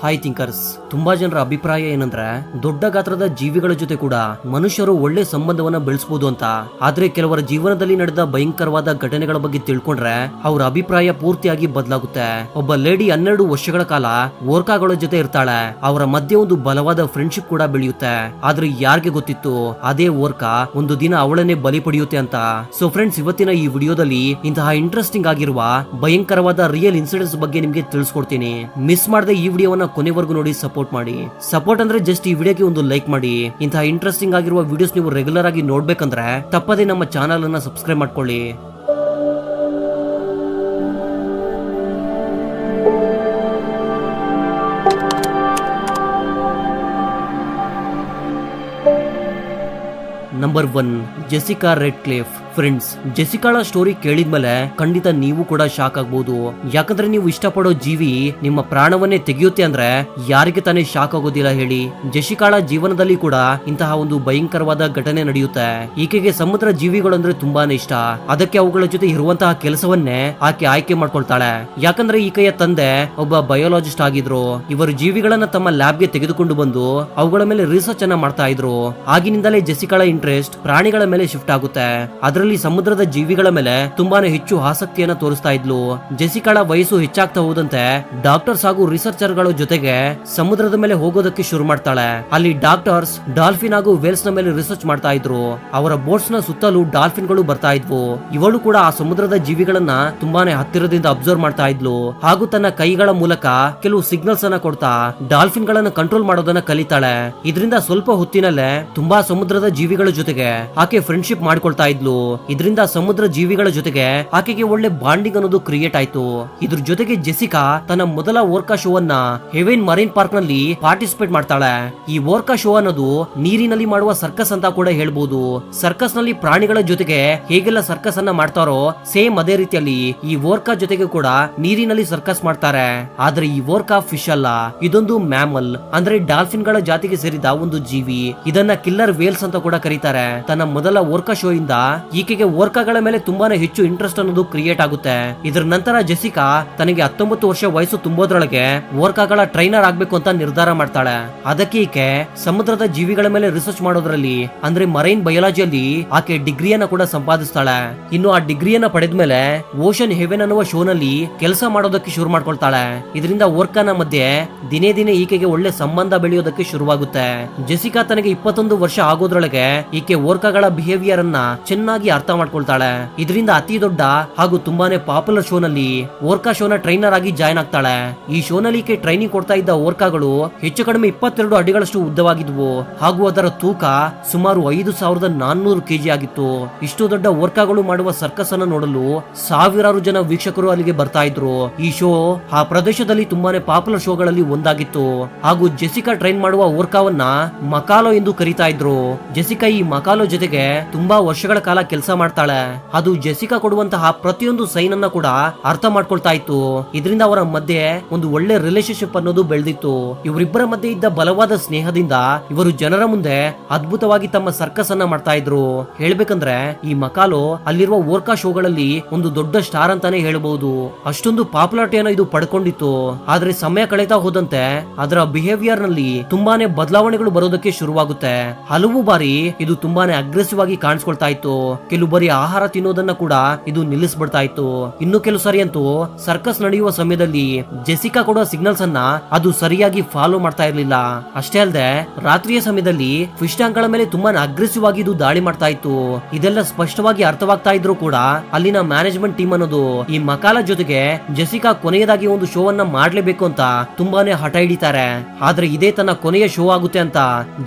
Hi thinkers. ತುಂಬಾ ಜನರ ಅಭಿಪ್ರಾಯ ಏನಂದ್ರೆ ದೊಡ್ಡ ಗಾತ್ರದ ಜೀವಿಗಳ ಜೊತೆ ಕೂಡ ಮನುಷ್ಯರು ಒಳ್ಳೆ ಸಂಬಂಧವನ್ನ ಬೆಳೆಸಬಹುದು ಅಂತ. ಆದ್ರೆ ಕೆಲವರ ಜೀವನದಲ್ಲಿ ನಡೆದ ಭಯಂಕರವಾದ ಘಟನೆಗಳ ಬಗ್ಗೆ ತಿಳ್ಕೊಂಡ್ರೆ ಅವರ ಅಭಿಪ್ರಾಯ ಪೂರ್ತಿಯಾಗಿ ಬದಲಾಗುತ್ತೆ. ಒಬ್ಬ ಲೇಡಿ 12 ವರ್ಷಗಳ ಕಾಲ ಓರ್ಕಾಗಳ ಜೊತೆ ಇರ್ತಾಳೆ. ಅವರ ಮಧ್ಯೆ ಒಂದು ಬಲವಾದ ಫ್ರೆಂಡ್ಶಿಪ್ ಕೂಡ ಬೆಳೆಯುತ್ತೆ. ಆದ್ರೆ ಯಾರಿಗೆ ಗೊತ್ತಿತ್ತು ಅದೇ ಓರ್ಕಾ ಒಂದು ದಿನ ಅವಳನ್ನೇ ಬಲಿ ಪಡೆಯುತ್ತೆ ಅಂತ. ಸೊ ಫ್ರೆಂಡ್ಸ್, ಇವತ್ತಿನ ಈ ವಿಡಿಯೋದಲ್ಲಿ ಇಂತಹ ಇಂಟ್ರೆಸ್ಟಿಂಗ್ ಆಗಿರುವ ಭಯಂಕರವಾದ ರಿಯಲ್ ಇನ್ಸಿಡೆಂಟ್ಸ್ ಬಗ್ಗೆ ನಿಮ್ಗೆ ತಿಳಿಸ್ಕೊಡ್ತೀನಿ. ಮಿಸ್ ಮಾಡದೆ ಈ ವಿಡಿಯೋವನ್ನ ಕೊನೆವರೆಗೂ ನೋಡಿ ಸಪೋರ್ಟ್ ಮಾಡಿ. ಸಪೋರ್ಟ್ ಅಂದ್ರೆ ಜಸ್ಟ್ ಈ ವಿಡಿಯೋಗೆ ಒಂದು ಲೈಕ್ ಮಾಡಿ. ಇಂತಹ ಇಂಟ್ರೆಸ್ಟಿಂಗ್ ಆಗಿರುವ ವಿಡಿಯೋಸ್ ನೀವು ರೆಗ್ಯುಲರ್ ಆಗಿ ನೋಡ್ಬೇಕಂದ್ರೆ ತಪ್ಪದೇ ನಮ್ಮ ಚಾನಲ್ ಅನ್ನ ಸಬ್ಸ್ಕ್ರೈಬ್ ಮಾಡ್ಕೊಳ್ಳಿ. Number 1, Jessica Redcliff. ಫ್ರೆಂಡ್ಸ್, ಜೆಸಿಕಾಳ ಸ್ಟೋರಿ ಕೇಳಿದ್ಮೇಲೆ ಖಂಡಿತ ನೀವು ಕೂಡ ಶಾಕ್ ಆಗ್ಬಹುದು. ಯಾಕಂದ್ರೆ ನೀವು ಇಷ್ಟಪಡೋ ಜೀವಿ ನಿಮ್ಮ ಪ್ರಾಣವನ್ನೇ ತೆಗೆಯುತ್ತೆ ಅಂದ್ರೆ ಯಾರಿಗೆ ತಾನೇ ಶಾಕ್ ಆಗೋದಿಲ್ಲ ಹೇಳಿ. ಜೆಸಿಕಾಳ ಜೀವನದಲ್ಲಿ ಕೂಡ ಇಂತಹ ಒಂದು ಭಯಂಕರವಾದ ಘಟನೆ ನಡೆಯುತ್ತೆ. ಈಕೆಗೆ ಸಮುದ್ರ ಜೀವಿಗಳು ಅಂದ್ರೆ ತುಂಬಾನೇ ಇಷ್ಟ. ಅದಕ್ಕೆ ಅವುಗಳ ಜೊತೆ ಇರುವಂತಹ ಕೆಲಸವನ್ನೇ ಆಕೆ ಆಯ್ಕೆ ಮಾಡ್ಕೊಳ್ತಾಳೆ. ಯಾಕಂದ್ರೆ ಈಕೆಯ ತಂದೆ ಒಬ್ಬ ಬಯೋಲಾಜಿಸ್ಟ್ ಆಗಿದ್ರು. ಇವರು ಜೀವಿಗಳನ್ನ ತಮ್ಮ ಲ್ಯಾಬ್ಗೆ ತೆಗೆದುಕೊಂಡು ಬಂದು ಅವುಗಳ ಮೇಲೆ ರಿಸರ್ಚ್ ಅನ್ನ ಮಾಡ್ತಾ ಇದ್ರು. ಆಗಿನಿಂದಲೇ ಜೆಸಿಕಾಳ ಇಂಟ್ರೆಸ್ಟ್ ಪ್ರಾಣಿಗಳ ಮೇಲೆ ಶಿಫ್ಟ್ ಆಗುತ್ತೆ. ಅದರಲ್ಲಿ ಸಮುದ್ರದ ಜೀವಿಗಳ ಮೇಲೆ ತುಂಬಾನೇ ಹೆಚ್ಚು ಆಸಕ್ತಿಯನ್ನ ತೋರಿಸ್ತಾ ಇದ್ಲು. ಜೆಸಿಕಾಳ ವಯಸ್ಸು ಹೆಚ್ಚಾಗ್ತಾ ಹೋದಂತೆ ಡಾಕ್ಟರ್ಸ್ ಹಾಗೂ ರಿಸರ್ಚರ್ ಗಳ ಜೊತೆಗೆ ಸಮುದ್ರದ ಮೇಲೆ ಹೋಗೋದಕ್ಕೆ ಶುರು ಮಾಡ್ತಾಳೆ. ಅಲ್ಲಿ ಡಾಕ್ಟರ್ಸ್ ಡಾಲ್ಫಿನ್ ಹಾಗೂ ವೇಲ್ಸ್ ನ ಮೇಲೆ ರಿಸರ್ಚ್ ಮಾಡ್ತಾ ಇದ್ರು. ಅವರ ಬೋಟ್ಸ್ ನ ಸುತ್ತಲೂ ಡಾಲ್ಫಿನ್ ಗಳು ಬರ್ತಾ ಇದ್ವು. ಇವಳು ಕೂಡ ಆ ಸಮುದ್ರದ ಜೀವಿಗಳನ್ನ ತುಂಬಾನೇ ಹತ್ತಿರದಿಂದ ಅಬ್ಸರ್ವ್ ಮಾಡ್ತಾ ಇದ್ಲು. ಹಾಗೂ ತನ್ನ ಕೈಗಳ ಮೂಲಕ ಕೆಲವು ಸಿಗ್ನಲ್ಸ್ ಅನ್ನ ಕೊಡ್ತಾ ಡಾಲ್ಫಿನ್ ಗಳನ್ನ ಕಂಟ್ರೋಲ್ ಮಾಡೋದನ್ನ ಕಲಿತಾಳೆ. ಇದರಿಂದ ಸ್ವಲ್ಪ ಹೊತ್ತಿನಲ್ಲೇ ತುಂಬಾ ಸಮುದ್ರದ ಜೀವಿಗಳ ಜೊತೆಗೆ ಆಕೆ ಫ್ರೆಂಡ್ಶಿಪ್ ಮಾಡ್ಕೊಳ್ತಾ ಇದ್ಲು. ಇದರಿಂದ ಸಮುದ್ರ ಜೀವಿಗಳ ಜೊತೆಗೆ ಆಕೆಗೆ ಒಳ್ಳೆ ಬಾಂಡಿಂಗ್ ಅನ್ನೋದು ಕ್ರಿಯೇಟ್ ಆಯ್ತು. ಇದ್ರ ಜೊತೆಗೆ ಜೆಸಿಕಾ ತನ್ನ ಮೊದಲ ಓರ್ಕಾ ಶೋ ಅನ್ನ ಹೆವೆನ್ ಮರೈನ್ ಪಾರ್ಕ್ ನಲ್ಲಿ ಪಾರ್ಟಿಸಿಪೇಟ್ ಮಾಡ್ತಾಳೆ. ಈ ಓರ್ಕಾ ಶೋ ಅನ್ನೋದು ನೀರಿನಲ್ಲಿ ಮಾಡುವ ಸರ್ಕಸ್ ಅಂತ ಕೂಡ ಹೇಳ್ಬೋದು. ಸರ್ಕಸ್ ನಲ್ಲಿ ಪ್ರಾಣಿಗಳ ಜೊತೆಗೆ ಹೇಗೆಲ್ಲ ಸರ್ಕಸ್ ಅನ್ನ ಮಾಡ್ತಾರೋ ಸೇಮ್ ಅದೇ ರೀತಿಯಲ್ಲಿ ಈ ಓರ್ಕಾ ಜೊತೆಗೆ ಕೂಡ ನೀರಿನಲ್ಲಿ ಸರ್ಕಸ್ ಮಾಡ್ತಾರೆ. ಆದ್ರೆ ಈ ಓರ್ಕಾ ಫಿಶ್ ಅಲ್ಲ, ಇದೊಂದು ಮ್ಯಾಮಲ್ ಅಂದ್ರೆ ಡಾಲ್ಫಿನ್ ಗಳ ಜಾತಿಗೆ ಸೇರಿದ ಒಂದು ಜೀವಿ. ಇದನ್ನ ಕಿಲ್ಲರ್ ವೇಲ್ಸ್ ಅಂತ ಕೂಡ ಕರೀತಾರೆ. ತನ್ನ ಮೊದಲ ಓರ್ಕಾ ಶೋ ಇಂದ ಈಕೆಗೆ ಓರ್ಕಾಗಳ ಮೇಲೆ ತುಂಬಾನೇ ಹೆಚ್ಚು ಇಂಟ್ರೆಸ್ಟ್ ಅನ್ನೋದು ಕ್ರಿಯೇಟ್ ಆಗುತ್ತೆ. ಇದರ ನಂತರ ಜೆಸಿಕಾ ತನಗೆ 19 ವರ್ಷ ವಯಸ್ಸು ತುಂಬೋದ್ರೊಳಗೆ ಓರ್ಕಾಗಳ ಟ್ರೈನರ್ ಆಗ್ಬೇಕು ಅಂತ ನಿರ್ಧಾರ ಮಾಡ್ತಾಳೆ. ಅದಕ್ಕೆ ಈಕೆ ಸಮುದ್ರದ ಜೀವಿಗಳ ಮೇಲೆ ರಿಸರ್ಚ್ ಮಾಡೋದ್ರಲ್ಲಿ ಅಂದ್ರೆ ಮರೈನ್ ಬಯಾಲಜಿಯಲ್ಲಿ ಆಕೆ ಡಿಗ್ರಿಯನ್ನ ಕೂಡ ಸಂಪಾದಿಸ್ತಾಳೆ. ಇನ್ನು ಆ ಡಿಗ್ರಿಯನ್ನ ಪಡೆದ್ಮೇಲೆ ಓಷನ್ ಹೆವೆನ್ ಅನ್ನುವ ಶೋ ನಲ್ಲಿ ಕೆಲಸ ಮಾಡೋದಕ್ಕೆ ಶುರು ಮಾಡ್ಕೊಳ್ತಾಳೆ. ಇದರಿಂದ ಓರ್ಕಾನ ಮಧ್ಯೆ ದಿನೇ ದಿನೇ ಈಕೆಗೆ ಒಳ್ಳೆ ಸಂಬಂಧ ಬೆಳೆಯೋದಕ್ಕೆ ಶುರುವಾಗುತ್ತೆ. ಜೆಸಿಕಾ ತನಗೆ 21 ವರ್ಷ ಆಗೋದ್ರೊಳಗೆ ಈಕೆ ಓರ್ಕಾಗಳ ಬಿಹೇವಿಯರ್ ಅನ್ನ ಚೆನ್ನಾಗಿ ಅರ್ಥ ಮಾಡ್ಕೊಳ್ತಾಳೆ. ಇದರಿಂದ ಅತಿ ದೊಡ್ಡ ಹಾಗೂ ತುಂಬಾನೇ ಪಾಪ್ಯುಲರ್ ಶೋ ನಲ್ಲಿ ಓರ್ಕಾ ಶೋನ ಟ್ರೈನರ್ ಆಗಿ ಜಾಯ್ನ್ ಆಗ್ತಾಳೆ. ಈ ಶೋ ನಲ್ಲಿ ಈಕೆ ಟ್ರೈನಿಂಗ್ ಕೊಡ್ತಾ ಇದ್ದ ಓರ್ಕಾಗಳು ಹೆಚ್ಚು ಕಡಿಮೆ 22 ಅಡಿಗಳಷ್ಟು ಉದ್ದವಾಗಿದ್ವು ಹಾಗೂ ಅದರ ತೂಕ ಸುಮಾರು 5400 kg ಆಗಿತ್ತು. ಇಷ್ಟು ದೊಡ್ಡ ಓರ್ಕಾಗಳು ಮಾಡುವ ಸರ್ಕಸ್ ಅನ್ನು ನೋಡಲು ಸಾವಿರಾರು ಜನ ವೀಕ್ಷಕರು ಅಲ್ಲಿಗೆ ಬರ್ತಾ ಇದ್ರು. ಈ ಶೋ ಆ ಪ್ರದೇಶದಲ್ಲಿ ತುಂಬಾನೇ ಪಾಪ್ಯುಲರ್ ಶೋಗಳಲ್ಲಿ ಒಂದಾಗಿತ್ತು. ಹಾಗೂ ಜೆಸಿಕಾ ಟ್ರೈನ್ ಮಾಡುವ ಓರ್ಕಾವನ್ನ ಮಕಾಲೋ ಎಂದು ಕರೀತಾ ಇದ್ರು. ಜೆಸಿಕಾ ಈ ಮಕಾಲೋ ಜೊತೆಗೆ ತುಂಬಾ ವರ್ಷಗಳ ಕಾಲ ಕೆಲಸ ಮಾಡ್ತಾಳೆ. ಅದು ಜೆಸಿಕಾ ಕೊಡುವಂತಹ ಪ್ರತಿಯೊಂದು ಸೈನ್ ಅನ್ನ ಕೂಡ ಅರ್ಥ ಮಾಡ್ಕೊಳ್ತಾ ಇತ್ತು. ಇದರಿಂದ ಅವರ ಮಧ್ಯೆ ಒಂದು ಒಳ್ಳೆ ರಿಲೇಶನ್ಶಿಪ್ ಅನ್ನೋದು ಬೆಳೆದಿತ್ತು. ಇವರಿಬ್ಬರ ಮಧ್ಯೆ ಇದ್ದ ಬಲವಾದ ಸ್ನೇಹದಿಂದ ಇವರು ಜನರ ಮುಂದೆ ಅದ್ಭುತವಾಗಿ ತಮ್ಮ ಸರ್ಕಸ್ ಅನ್ನ ಮಾಡ್ತಾ ಇದ್ರು. ಹೇಳ್ಬೇಕಂದ್ರೆ ಈ ಮಕಾಲೋ ಅಲ್ಲಿರುವ ಓರ್ಕಾ ಶೋಗಳಲ್ಲಿ ಒಂದು ದೊಡ್ಡ ಸ್ಟಾರ್ ಅಂತಾನೆ ಹೇಳಬಹುದು. ಅಷ್ಟೊಂದು ಪಾಪ್ಯುಲಾರಿಟಿಯನ್ನು ಇದು ಪಡ್ಕೊಂಡಿತ್ತು. ಆದ್ರೆ ಸಮಯ ಕಳೀತಾ ಹೋದಂತೆ ಅದರ ಬಿಹೇವಿಯರ್ ನಲ್ಲಿ ತುಂಬಾನೇ ಬದಲಾವಣೆಗಳು ಬರೋದಕ್ಕೆ ಶುರುವಾಗುತ್ತೆ. ಹಲವು ಬಾರಿ ಇದು ತುಂಬಾನೇ ಅಗ್ರೆಸಿವ್ ಆಗಿ ಕಾಣಿಸ್ಕೊಳ್ತಾ ಇತ್ತು. ಕೆಲವು ಬಾರಿ ಆಹಾರ ತಿನ್ನೋದನ್ನ ಕೂಡ ಇದು ನಿಲ್ಲಿಸ್ಬಿಡ್ತಾ ಇತ್ತು. ಇನ್ನು ಕೆಲವು ಸರಿ ಅಂತೂ ಸರ್ಕಸ್ ನಡೆಯುವ ಸಮಯದಲ್ಲಿ ಜೆಸಿಕಾ ಕೊಡುವ ಸಿಗ್ನಲ್ಸ್ ಅನ್ನ ಅದು ಸರಿಯಾಗಿ ಫಾಲೋ ಮಾಡ್ತಾ ಇರ್ಲಿಲ್ಲ. ಅಷ್ಟೇ ಅಲ್ಲದೆ ರಾತ್ರಿಯ ಸಮಯದಲ್ಲಿ ಫಿಶ್ ಟ್ಯಾಂಕ್ ಗಳ ಮೇಲೆ ತುಂಬಾ ಅಗ್ರೆಸಿವ್ ಆಗಿ ಇದು ದಾಳಿ ಮಾಡ್ತಾ ಇತ್ತು. ಇದೆಲ್ಲ ಸ್ಪಷ್ಟವಾಗಿ ಅರ್ಥವಾಗ್ತಾ ಇದ್ರು ಕೂಡ ಅಲ್ಲಿನ ಮ್ಯಾನೇಜ್ಮೆಂಟ್ ಟೀಮ್ ಅನ್ನೋದು ಈ ಮಕಾಲ ಜೊತೆಗೆ ಜೆಸಿಕಾ ಕೊನೆಯದಾಗಿ ಒಂದು ಶೋ ಅನ್ನ ಮಾಡ್ಲೇಬೇಕು ಅಂತ ತುಂಬಾನೇ ಹಠ ಹಿಡಿತಾರೆ. ಆದ್ರೆ ಇದೇ ತನ್ನ ಕೊನೆಯ ಶೋ ಆಗುತ್ತೆ ಅಂತ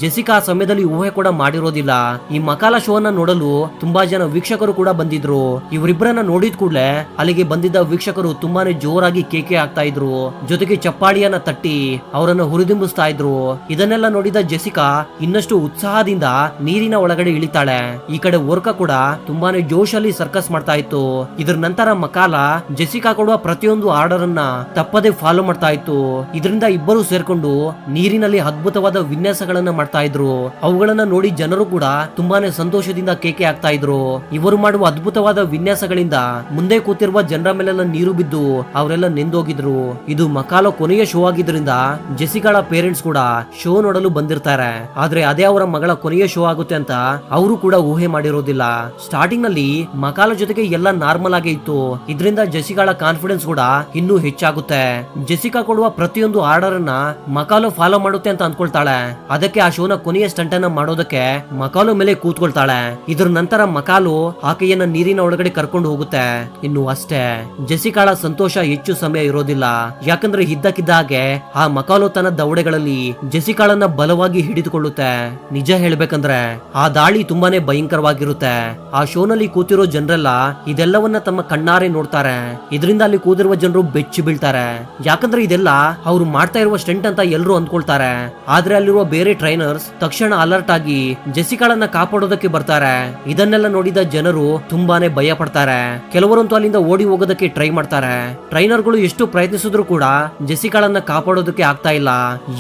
ಜೆಸಿಕಾ ಆ ಸಮಯದಲ್ಲಿ ಊಹೆ ಕೂಡ ಮಾಡಿರೋದಿಲ್ಲ. ಈ ಮಕಾಲ ಶೋ ಅನ್ನ ನೋಡಲು ತುಂಬಾ ಜನ ವೀಕ್ಷಕರು ಕೂಡ ಬಂದಿದ್ರು. ಇವರಿಬ್ಬರನ್ನ ನೋಡಿದ ಕೂಡಲೇ ಅಲ್ಲಿಗೆ ಬಂದಿದ್ದ ವೀಕ್ಷಕರು ತುಂಬಾನೇ ಜೋರಾಗಿ ಕೇಕೆ ಹಾಕ್ತಾ ಇದ್ರು. ಜೊತೆಗೆ ಚಪ್ಪಾಳಿಯನ್ನ ತಟ್ಟಿ ಅವರನ್ನು ಹುರಿದುಂಬಿಸ್ತಾ ಇದ್ರು. ಇದನ್ನೆಲ್ಲ ನೋಡಿದ ಜೆಸಿಕಾ ಇನ್ನಷ್ಟು ಉತ್ಸಾಹದಿಂದ ನೀರಿನ ಒಳಗಡೆ ಇಳಿತಾಳೆ. ಈ ಕಡೆ ಓರ್ಕಾ ಕೂಡ ತುಂಬಾನೇ ಜೋಶಲ್ಲಿ ಸರ್ಕಸ್ ಮಾಡ್ತಾ ಇತ್ತು. ಇದರ ನಂತರ ಮಕಾಲ ಜೆಸಿಕಾ ಕೊಡುವ ಪ್ರತಿಯೊಂದು ಆರ್ಡರ್ ಅನ್ನ ತಪ್ಪದೆ ಫಾಲೋ ಮಾಡ್ತಾ ಇತ್ತು. ಇದರಿಂದ ಇಬ್ಬರು ಸೇರ್ಕೊಂಡು ನೀರಿನಲ್ಲಿ ಅದ್ಭುತವಾದ ವಿನ್ಯಾಸಗಳನ್ನ ಮಾಡ್ತಾ ಇದ್ರು. ಅವುಗಳನ್ನ ನೋಡಿ ಜನರು ಕೂಡ ತುಂಬಾನೇ ಸಂತೋಷದಿಂದ ಕೇಕೆ ಹಾಕ್ತಾ ಇದ್ರು. ಇದ್ರು. ಇವರು ಮಾಡುವ ಅದ್ಭುತವಾದ ವಿನ್ಯಾಸಗಳಿಂದ ಮುಂದೆ ಕೂತಿರುವ ಜನರ ಮೇಲೆಲ್ಲ ನೀರು ಬಿದ್ದು ಅವರೆಲ್ಲ ನೆಂದೋಗಿದ್ರು. ಇದು ಮಕಾಲೋ ಕೊನೆಯ ಶೋ ಆಗಿದ್ರಿಂದ ಜೆಸಿಕಾಳ ಪೇರೆಂಟ್ಸ್ ಕೂಡ ಶೋ ನೋಡಲು ಬಂದಿರ್ತಾರೆ. ಆದ್ರೆ ಅದೇ ಅವರ ಮಗಳ ಕೊನೆಯ ಶೋ ಆಗುತ್ತೆ ಅಂತ ಅವರು ಕೂಡ ಊಹೆ ಮಾಡಿರೋದಿಲ್ಲ. ಸ್ಟಾರ್ಟಿಂಗ್ ನಲ್ಲಿ ಮಕಾಲೋ ಜೊತೆಗೆ ಎಲ್ಲ ನಾರ್ಮಲ್ ಆಗೇ ಇತ್ತು. ಇದರಿಂದ ಜೆಸಿಕಾಳ ಕಾನ್ಫಿಡೆನ್ಸ್ ಕೂಡ ಇನ್ನೂ ಹೆಚ್ಚಾಗುತ್ತೆ. ಜೆಸಿಕಾ ಕೊಡುವ ಪ್ರತಿಯೊಂದು ಆರ್ಡರ್ ಅನ್ನ ಮಕಾಲೋ ಫಾಲೋ ಮಾಡುತ್ತೆ ಅಂತ ಅನ್ಕೊಳ್ತಾಳೆ. ಅದಕ್ಕೆ ಆ ಶೋನ ಕೊನೆಯ ಸ್ಟಂಟ್ ಅನ್ನ ಮಾಡೋದಕ್ಕೆ ಮಕಾಲೋ ಮೇಲೆ ಕೂತ್ಕೊಳ್ತಾಳೆ. ಇದ್ರ ನಂತರ ಮಕಾಲೋ ಆಕೆಯನ್ನ ನೀರಿನ ಒಳಗಡೆ ಕರ್ಕೊಂಡು ಹೋಗುತ್ತೆ. ಇನ್ನು ಅಷ್ಟೇ, ಜೆಸಿಕಾಳ ಸಂತೋಷ ಹೆಚ್ಚು ಸಮಯ ಇರೋದಿಲ್ಲ. ಯಾಕಂದ್ರೆ ಇದ್ದಕ್ಕಿದ್ದ ಹಾಗೆ ಆ ಮಕಾಲೋ ತನ್ನ ದವಡೆಗಳಲ್ಲಿ ಜೆಸಿಕಾಳನ್ನ ಬಲವಾಗಿ ಹಿಡಿದುಕೊಳ್ಳುತ್ತೆ. ನಿಜ ಹೇಳ್ಬೇಕಂದ್ರೆ ಆ ದಾಳಿ ತುಂಬಾನೇ ಭಯಂಕರವಾಗಿರುತ್ತೆ. ಆ ಶೋನಲ್ಲಿ ಕೂತಿರೋ ಜನರೆಲ್ಲ ಇದೆಲ್ಲವನ್ನ ತಮ್ಮ ಕಣ್ಣಾರೆ ನೋಡ್ತಾರೆ. ಇದರಿಂದ ಅಲ್ಲಿ ಕೂತಿರುವ ಜನರು ಬೆಚ್ಚಿ ಬೀಳ್ತಾರೆ. ಯಾಕಂದ್ರೆ ಇದೆಲ್ಲ ಅವ್ರು ಮಾಡ್ತಾ ಇರುವ ಸ್ಟಂಟ್ ಅಂತ ಎಲ್ಲರೂ ಅಂದ್ಕೊಳ್ತಾರೆ. ಆದ್ರೆ ಅಲ್ಲಿರುವ ಬೇರೆ ಟ್ರೈನರ್ಸ್ ತಕ್ಷಣ ಅಲರ್ಟ್ ಆಗಿ ಜೆಸಿಕಾಳನ್ನ ಕಾಪಾಡೋದಕ್ಕೆ ಬರ್ತಾರೆ. ಇದನ್ನೆಲ್ಲ ನೋಡಿದ ಜನರು ತುಂಬಾನೇ ಭಯ ಪಡ್ತಾರೆ. ಕೆಲವರಂತೂ ಅಲ್ಲಿಂದ ಓಡಿ ಹೋಗೋದಕ್ಕೆ ಟ್ರೈ ಮಾಡ್ತಾರೆ. ಟ್ರೈನರ್ಗಳು ಎಷ್ಟು ಪ್ರಯತ್ನಿಸಿದ್ರು ಕೂಡ ಜೆಸಿಕಾಳನ್ನ ಕಾಪಾಡೋದಕ್ಕೆ ಆಗ್ತಾ ಇಲ್ಲ.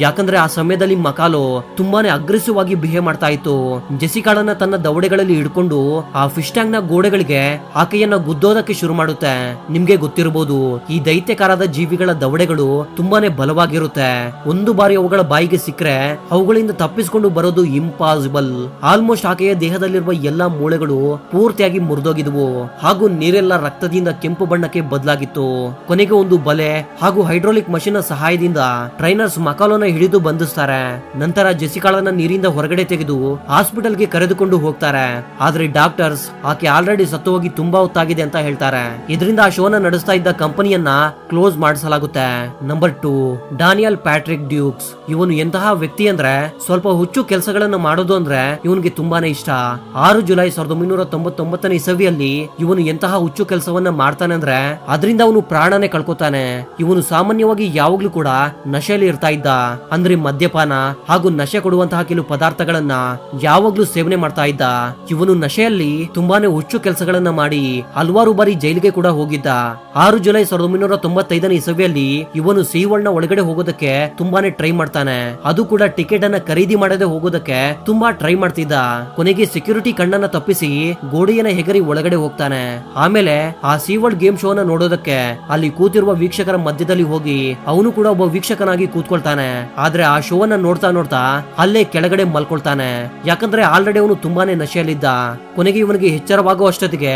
ಯಾಕಂದ್ರೆ ಆ ಸಮಯದಲ್ಲಿ ಮಕಾಲೋ ತುಂಬಾನೇ ಅಗ್ರೆಸಿವ್ ಆಗಿ ಬಿಹೇವ್ ಮಾಡ್ತಾ ಇತ್ತು. ಜೆಸಿಕಾಳನ್ನ ತನ್ನ ದವಡೆಗಳಲ್ಲಿ ಹಿಡ್ಕೊಂಡು ಆ ಫಿಶ್ ಟ್ಯಾಂಕ್ ನ ಗೋಡೆಗಳಿಗೆ ಆಕೆಯನ್ನ ಗುದ್ದೋದಕ್ಕೆ ಶುರು ಮಾಡುತ್ತೆ. ನಿಮ್ಗೆ ಗೊತ್ತಿರಬಹುದು, ಈ ದೈತ್ಯಕಾರದ ಜೀವಿಗಳ ದವಡೆಗಳು ತುಂಬಾನೇ ಬಲವಾಗಿರುತ್ತೆ. ಒಂದು ಬಾರಿ ಅವುಗಳ ಬಾಯಿಗೆ ಸಿಕ್ಕರೆ ಅವುಗಳಿಂದ ತಪ್ಪಿಸಿಕೊಂಡು ಬರೋದು ಇಂಪಾಸಿಬಲ್. ಆಲ್ಮೋಸ್ಟ್ ಆಕೆಯ ದೇಹದಲ್ಲಿರುವ ಎಲ್ಲಾ ಮೂಳೆಗಳು ಪೂರ್ತಿಯಾಗಿ ಮುರಿದೋಗಿದ್ವು. ಹಾಗೂ ನೀರೆಲ್ಲ ರಕ್ತದಿಂದ ಕೆಂಪು ಬಣ್ಣಕ್ಕೆ ಬದಲಾಗಿತ್ತು. ಕೊನೆಗೆ ಒಂದು ಬಲೆ ಹಾಗೂ ಹೈಡ್ರೋಲಿಕ್ ಮಷೀನ್ ಸಹಾಯದಿಂದ ಟ್ರೈನರ್ಸ್ ಮಕಾಲೋನ ಹಿಡಿದು ಬಂಧಿಸ್ತಾರೆ. ನಂತರ ಜೆಸಿಕಾಳನ್ನ ನೀರಿಂದ ಹೊರಗಡೆ ತೆಗೆದು ಹಾಸ್ಪಿಟಲ್ಗೆ ಕರೆದುಕೊಂಡು ಹೋಗ್ತಾರೆ. ಆದ್ರೆ ಡಾಕ್ಟರ್ಸ್ ಆಕೆ ಆಲ್ರೆಡಿ ಸತ್ತು ಹೋಗಿ ತುಂಬಾ ಹೊತ್ತಾಗಿದೆ ಅಂತ ಹೇಳ್ತಾರೆ. ಇದರಿಂದ ಆ ಶೋನ ನಡೆಸ್ತಾ ಇದ್ದ ಕಂಪನಿಯನ್ನ ಕ್ಲೋಸ್ ಮಾಡಿಸಲಾಗುತ್ತೆ. Number 2, Daniel Patrick Dukes. ಇವನು ಎಂತಹ ವ್ಯಕ್ತಿ ಅಂದ್ರೆ ಸ್ವಲ್ಪ ಹುಚ್ಚು ಕೆಲಸಗಳನ್ನು ಮಾಡೋದು ಅಂದ್ರೆ ಇವನ್ಗೆ ತುಂಬಾನೇ ಇಷ್ಟ. 6 ಜುಲೈ 1999 ಇಸವಿಯಲ್ಲಿ ಇವನು ಎಂತಹ ಹುಚ್ಚು ಕೆಲಸವನ್ನ ಮಾಡ್ತಾನೆ ಅಂದ್ರೆ ಅದರಿಂದ ಅವನು ಪ್ರಾಣನೇ ಕಳ್ಕೊತಾನೆ. ಇವನು ಸಾಮಾನ್ಯವಾಗಿ ಯಾವಾಗ್ಲೂ ಕೂಡ ನಶೆಯಲ್ಲಿ ಇರ್ತಾ ಇದ್ದ. ಅಂದ್ರೆ ಮದ್ಯಪಾನ ಹಾಗೂ ನಶೆ ಕೊಡುವಂತಹ ಕೆಲವು ಪದಾರ್ಥಗಳನ್ನ ಯಾವಾಗ್ಲೂ ಸೇವನೆ ಮಾಡ್ತಾ ಇದ್ದ. ಇವನು ನಶೆಯಲ್ಲಿ ತುಂಬಾನೇ ಹುಚ್ಚು ಕೆಲಸಗಳನ್ನ ಮಾಡಿ ಹಲವಾರು ಬಾರಿ ಜೈಲಿಗೆ ಕೂಡ ಹೋಗಿದ್ದ. 6 ಜುಲೈ 1995 ಇಸವಿಯಲ್ಲಿ ಇವನು ಸೀ ವರ್ಲ್ಡ್ ನ ಒಳಗಡೆ ಹೋಗೋದಕ್ಕೆ ತುಂಬಾನೇ ಟ್ರೈ ಮಾಡ್ತಾನೆ. ಅದು ಕೂಡ ಟಿಕೆಟ್ ಅನ್ನ ಖರೀದಿ ಮಾಡದೆ ಹೋಗೋದಕ್ಕೆ ತುಂಬಾ ಟ್ರೈ ಮಾಡ್ತಿದ್ದ. ಕೊನೆಗೆ ಸೆಕ್ಯೂರಿಟಿ ಕಣ್ಣನ್ನ ತಪ್ಪಿಸಿ ಗೋಡೆಯನ್ನ ಹೆಗರಿ ಒಳಗಡೆ ಹೋಗ್ತಾನೆ. ಆಮೇಲೆ ಆ ಸೀ ವರ್ಲ್ಡ್ ಗೇಮ್ ಶೋ ನ ನೋಡೋದಕ್ಕೆ ಅಲ್ಲಿ ಕೂತಿರುವ ವೀಕ್ಷಕರ ಮಧ್ಯದಲ್ಲಿ ಹೋಗಿ ಅವನು ಕೂಡ ಒಬ್ಬ ವೀಕ್ಷಕನಾಗಿ ಕೂತ್ಕೊಳ್ತಾನೆ. ಆದ್ರೆ ಆ ಶೋ ಅನ್ನ ನೋಡ್ತಾ ನೋಡ್ತಾ ಅಲ್ಲೇ ಕೆಳಗಡೆ ಮಲ್ಕೊಳ್ತಾನೆ. ಯಾಕಂದ್ರೆ ಆಲ್ರೆಡಿ ಅವನು ತುಂಬಾನೇ ನಶೆಯಲ್ಲಿದ್ದ. ಕೊನೆಗೆ ಇವನಿಗೆ ಎಚ್ಚರವಾಗುವ ಅಷ್ಟೊತ್ತಿಗೆ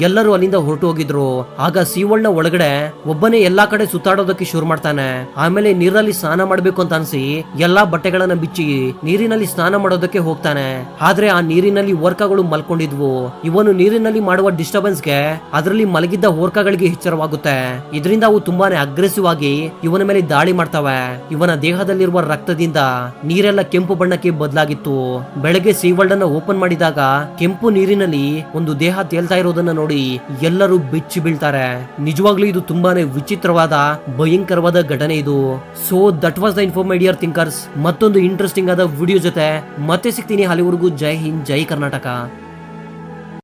ಎಲ್ಲರೂ ಅಲ್ಲಿಂದ ಹೊರಟು ಹೋಗಿದ್ರು. ಆಗ ಸೀ ವರ್ಲ್ಡ್ ನ ಒಳಗಡೆ ಒಬ್ಬನೇ ಎಲ್ಲಾ ಕಡೆ ಸುತ್ತಾಡೋದಕ್ಕೆ ಶುರು ಮಾಡ್ತಾನೆ. ಆಮೇಲೆ ನೀರಲ್ಲಿ ಸ್ನಾನ ಮಾಡ್ಬೇಕು ಅಂತ ಅನ್ಸಿ ಎಲ್ಲಾ ಬಟ್ಟೆಗಳನ್ನ ಬಿಚ್ಚಿ ನೀರಿನಲ್ಲಿ ಸ್ನಾನ ಮಾಡೋದಕ್ಕೆ ಹೋಗ್ತಾನೆ. ಆದ್ರೆ ಆ ನೀರಿನಲ್ಲಿ ಓರ್ಕಾಗಳು ಮಲ್ಕೊಂಡಿದ್ವು. ಇವನು ನೀರಿನಲ್ಲಿ ಮಾಡುವ ಡಿಸ್ಟರ್ಬೆನ್ಸ್ ಗೆ ಅದರಲ್ಲಿ ಮಲಗಿದ್ದ ಓರ್ಕಾಗಳಿಗೆ ಎಚ್ಚರವಾಗುತ್ತೆ. ಇದರಿಂದ ಅವು ತುಂಬಾನೇ ಅಗ್ರೆಸಿವ್ ಆಗಿ ಇವನ ಮೇಲೆ ದಾಳಿ ಮಾಡ್ತವೆ. ಇವನ ದೇಹದಲ್ಲಿರುವ ರಕ್ತದಿಂದ ನೀರೆಲ್ಲ ಕೆಂಪು ಬಣ್ಣಕ್ಕೆ ಬದಲಾಗಿತ್ತು. ಬೆಳಗ್ಗೆ ಸೀ ವರ್ಲ್ಡ್ ಅನ್ನ ಓಪನ್ ಮಾಡಿದಾಗ ಕೆಂಪು ನೀರಿನಲ್ಲಿ ಒಂದು ದೇಹ ತೇಲ್ತಾ ಇರೋದನ್ನ ನೋಡಿ ಎಲ್ಲರೂ ಬೆಚ್ಚಿ ಬೀಳ್ತಾರೆ. ನಿಜವಾಗ್ಲೂ ಇದು ತುಂಬಾನೇ ವಿಚಿತ್ರವಾದ ಭಯಂಕರವಾದ ಘಟನೆ ಇದು. So that was the info my dear thinkers. ಮತ್ತೊಂದು ಇಂಟ್ರೆಸ್ಟಿಂಗ್ ಆದ ವಿಡಿಯೋ ಜೊತೆ ಮತ್ತೆ ಸಿಗ್ತೀನಿ. ಅಲ್ಲಿವರೆಗೂ ಜೈ ಹಿಂದ್, ಜೈ ಕರ್ನಾಟಕ.